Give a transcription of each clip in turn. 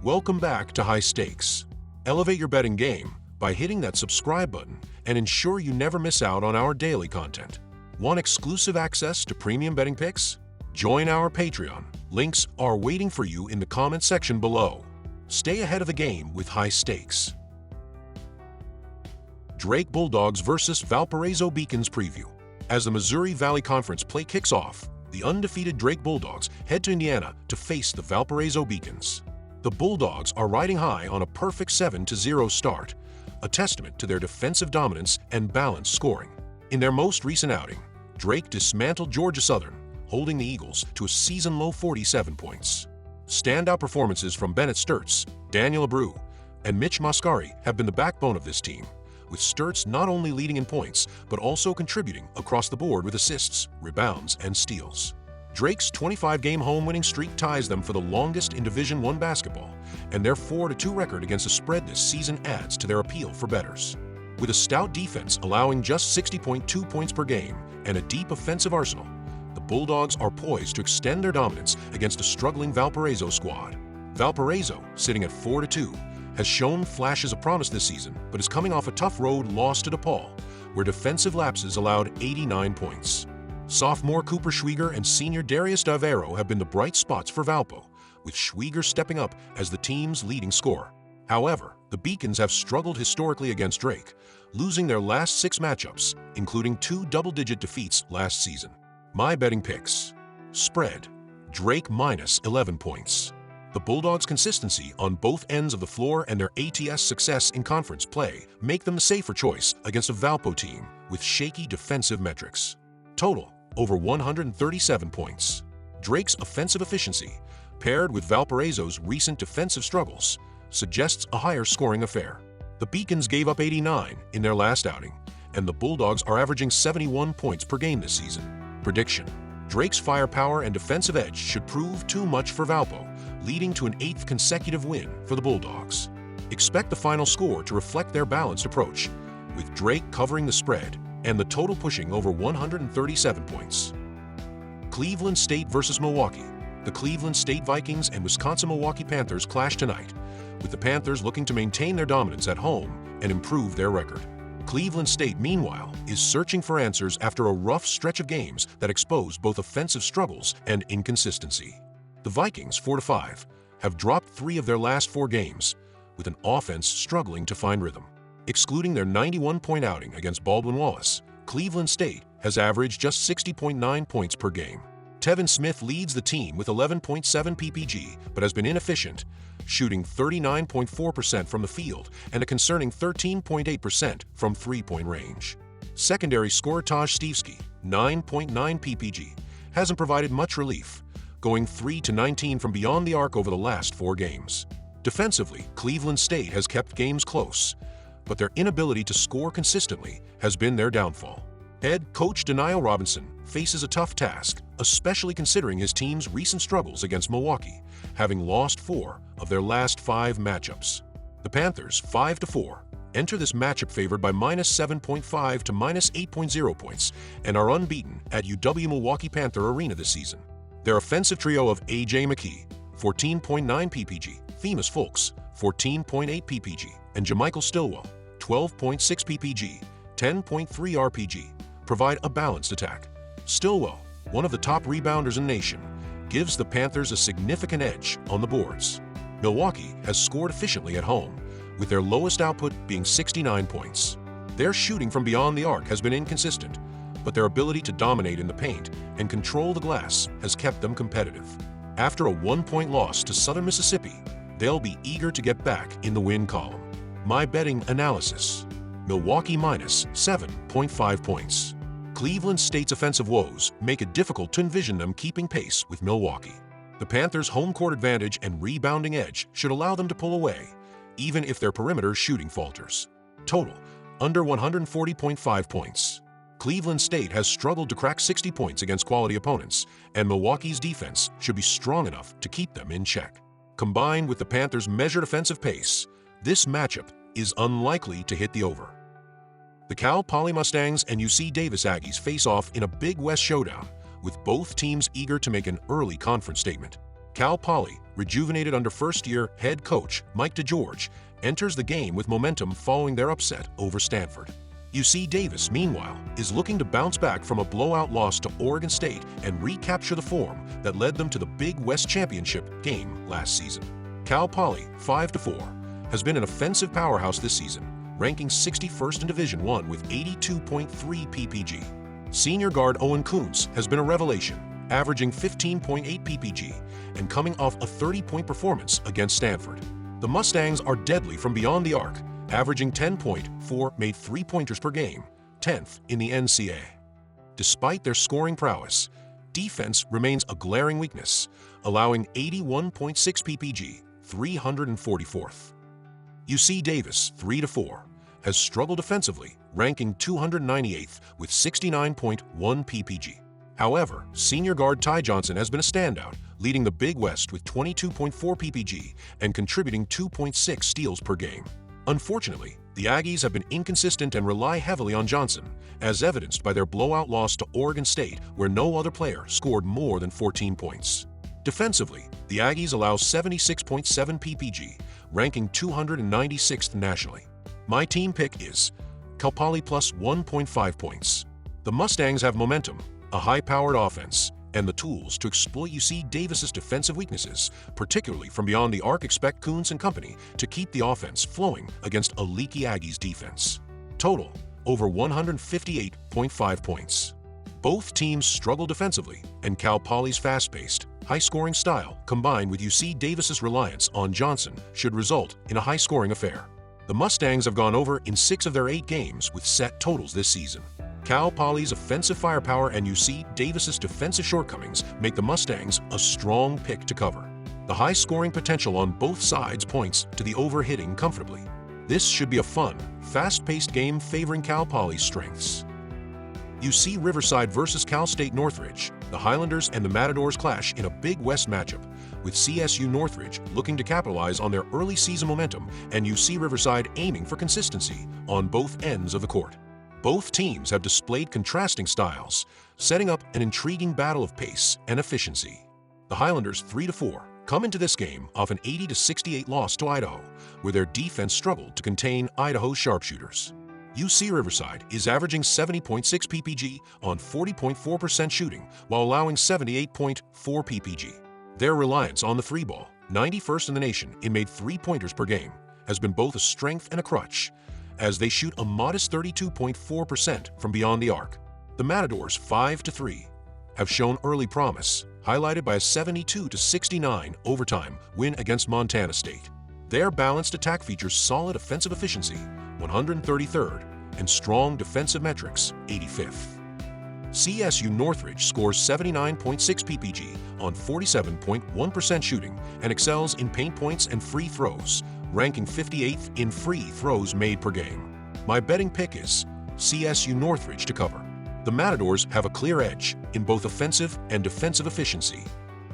Welcome back to High Stakes. Elevate your betting game by hitting that subscribe button and ensure you never miss out on our daily content. Want exclusive access to premium betting picks? Join our Patreon. Links are waiting for you in the comment section below. Stay ahead of the game with High Stakes. Drake Bulldogs vs. Valparaiso Beacons preview. As the Missouri Valley Conference play kicks off, the undefeated Drake Bulldogs head to Indiana to face the Valparaiso Beacons. The Bulldogs are riding high on a perfect 7-0 start, a testament to their defensive dominance and balanced scoring. In their most recent outing, Drake dismantled Georgia Southern, holding the Eagles to a season-low 47 points. Standout performances from Bennett Sturts, Daniel Abreu, and Mitch Mascari have been the backbone of this team, with Sturts not only leading in points, but also contributing across the board with assists, rebounds, and steals. Drake's 25-game home-winning streak ties them for the longest in Division I basketball, and their 4-2 record against the spread this season adds to their appeal for bettors. With a stout defense allowing just 60.2 points per game and a deep offensive arsenal, the Bulldogs are poised to extend their dominance against a struggling Valparaiso squad. Valparaiso, sitting at 4-2, has shown flashes of promise this season, but is coming off a tough road loss to DePaul, where defensive lapses allowed 89 points. Sophomore Cooper Schwieger and senior Darius Davero have been the bright spots for Valpo, with Schwieger stepping up as the team's leading scorer. However, the Beacons have struggled historically against Drake, losing their last 6 matchups, including 2 double-digit defeats last season. My betting picks. Spread. Drake minus 11 points. The Bulldogs' consistency on both ends of the floor and their ATS success in conference play make them the safer choice against a Valpo team with shaky defensive metrics. Total. Over 137 points. Drake's offensive efficiency, paired with Valparaiso's recent defensive struggles, suggests a higher scoring affair. The Beacons gave up 89 in their last outing, and the Bulldogs are averaging 71 points per game this season. Prediction. Drake's firepower and defensive edge should prove too much for Valpo, leading to an 8th consecutive win for the Bulldogs. Expect the final score to reflect their balanced approach, with Drake covering the spread and the total pushing over 137 points. Cleveland State vs. Milwaukee. The Cleveland State Vikings and Wisconsin-Milwaukee Panthers clash tonight, with the Panthers looking to maintain their dominance at home and improve their record. Cleveland State, meanwhile, is searching for answers after a rough stretch of games that exposed both offensive struggles and inconsistency. The Vikings, 4-5, have dropped 3 of their last 4 games, with an offense struggling to find rhythm. Excluding their 91-point outing against Baldwin Wallace, Cleveland State has averaged just 60.9 points per game. Tevin Smith leads the team with 11.7 PPG, but has been inefficient, shooting 39.4% from the field and a concerning 13.8% from three-point range. Secondary scorer Taj Stevesky, 9.9 PPG, hasn't provided much relief, going 3-19 from beyond the arc over the last 4 games. Defensively, Cleveland State has kept games close, but their inability to score consistently has been their downfall. Head coach Daniel Robinson faces a tough task, especially considering his team's recent struggles against Milwaukee, having lost 4 of their last 5 matchups. The Panthers, 5-4, enter this matchup favored by minus 7.5 to minus 8.0 points and are unbeaten at UW Milwaukee Panther Arena this season. Their offensive trio of A.J. McKee, 14.9 PPG, Themis Fulks, 14.8 PPG, and Jamichael Stillwell, 12.6 PPG, 10.3 RPG, provide a balanced attack. Stillwell, one of the top rebounders in the nation, gives the Panthers a significant edge on the boards. Milwaukee has scored efficiently at home, with their lowest output being 69 points. Their shooting from beyond the arc has been inconsistent, but their ability to dominate in the paint and control the glass has kept them competitive. After a 1-point loss to Southern Mississippi, they'll be eager to get back in the win column. My betting analysis. Milwaukee minus 7.5 points. Cleveland State's offensive woes make it difficult to envision them keeping pace with Milwaukee. The Panthers' home court advantage and rebounding edge should allow them to pull away, even if their perimeter shooting falters. Total, under 140.5 points. Cleveland State has struggled to crack 60 points against quality opponents, and Milwaukee's defense should be strong enough to keep them in check. Combined with the Panthers' measured offensive pace, this matchup is unlikely to hit the over. The Cal Poly Mustangs and UC Davis Aggies face off in a Big West showdown, with both teams eager to make an early conference statement. Cal Poly, rejuvenated under first-year head coach Mike DeGeorge, enters the game with momentum following their upset over Stanford. UC Davis, meanwhile, is looking to bounce back from a blowout loss to Oregon State and recapture the form that led them to the Big West Championship game last season. Cal Poly, 5-4, has been an offensive powerhouse this season, ranking 61st in Division I with 82.3 PPG. Senior guard Owen Kuntz has been a revelation, averaging 15.8 PPG and coming off a 30-point performance against Stanford. The Mustangs are deadly from beyond the arc, averaging 10.4 made three-pointers per game, 10th in the NCAA. Despite their scoring prowess, defense remains a glaring weakness, allowing 81.6 PPG, 344th. UC Davis, 3-4, has struggled defensively, ranking 298th with 69.1 PPG. However, senior guard Ty Johnson has been a standout, leading the Big West with 22.4 PPG and contributing 2.6 steals per game. Unfortunately, the Aggies have been inconsistent and rely heavily on Johnson, as evidenced by their blowout loss to Oregon State, where no other player scored more than 14 points. Defensively, the Aggies allow 76.7 PPG, ranking 296th nationally. My team pick is Cal Poly plus 1.5 points. The Mustangs have momentum, a high-powered offense, and the tools to exploit UC Davis's defensive weaknesses, particularly from beyond the arc. Expect Kuntz and company to keep the offense flowing against a leaky Aggies defense. Total, over 158.5 points. Both teams struggle defensively, and Cal Poly's fast-paced, high-scoring style, combined with UC Davis's reliance on Johnson, should result in a high-scoring affair. The Mustangs have gone over in 6 of their 8 games with set totals this season. Cal Poly's offensive firepower and UC Davis's defensive shortcomings make the Mustangs a strong pick to cover. The high-scoring potential on both sides points to the over-hitting comfortably. This should be a fun, fast-paced game favoring Cal Poly's strengths. UC Riverside versus Cal State Northridge. The Highlanders and the Matadors clash in a Big West matchup, with CSU Northridge looking to capitalize on their early season momentum and UC Riverside aiming for consistency on both ends of the court. Both teams have displayed contrasting styles, setting up an intriguing battle of pace and efficiency. The Highlanders, 3-4, come into this game off an 80-68 loss to Idaho, where their defense struggled to contain Idaho's sharpshooters. UC Riverside is averaging 70.6 PPG on 40.4% shooting while allowing 78.4 PPG. Their reliance on the three ball, 91st in the nation in made three-pointers per game, has been both a strength and a crutch, as they shoot a modest 32.4% from beyond the arc. The Matadors, 5-3, have shown early promise, highlighted by a 72-69 overtime win against Montana State. Their balanced attack features solid offensive efficiency, 133rd, and strong defensive metrics, 85th. CSU Northridge scores 79.6 PPG on 47.1% shooting and excels in paint points and free throws, ranking 58th in free throws made per game. My betting pick is CSU Northridge to cover. The Matadors have a clear edge in both offensive and defensive efficiency.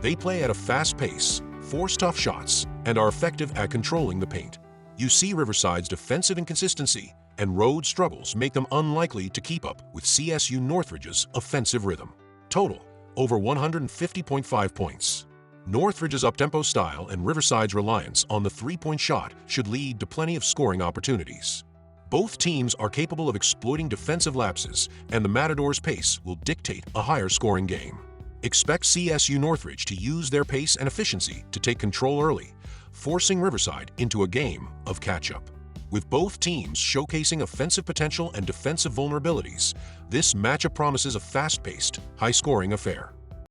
They play at a fast pace, force tough shots, and are effective at controlling the paint. UC Riverside's defensive inconsistency and road struggles make them unlikely to keep up with CSU Northridge's offensive rhythm. Total, over 150.5 points. Northridge's up-tempo style and Riverside's reliance on the three-point shot should lead to plenty of scoring opportunities. Both teams are capable of exploiting defensive lapses, and the Matadors' pace will dictate a higher scoring game. Expect CSU Northridge to use their pace and efficiency to take control early, forcing Riverside into a game of catch-up. With both teams showcasing offensive potential and defensive vulnerabilities, this matchup promises a fast-paced, high-scoring affair.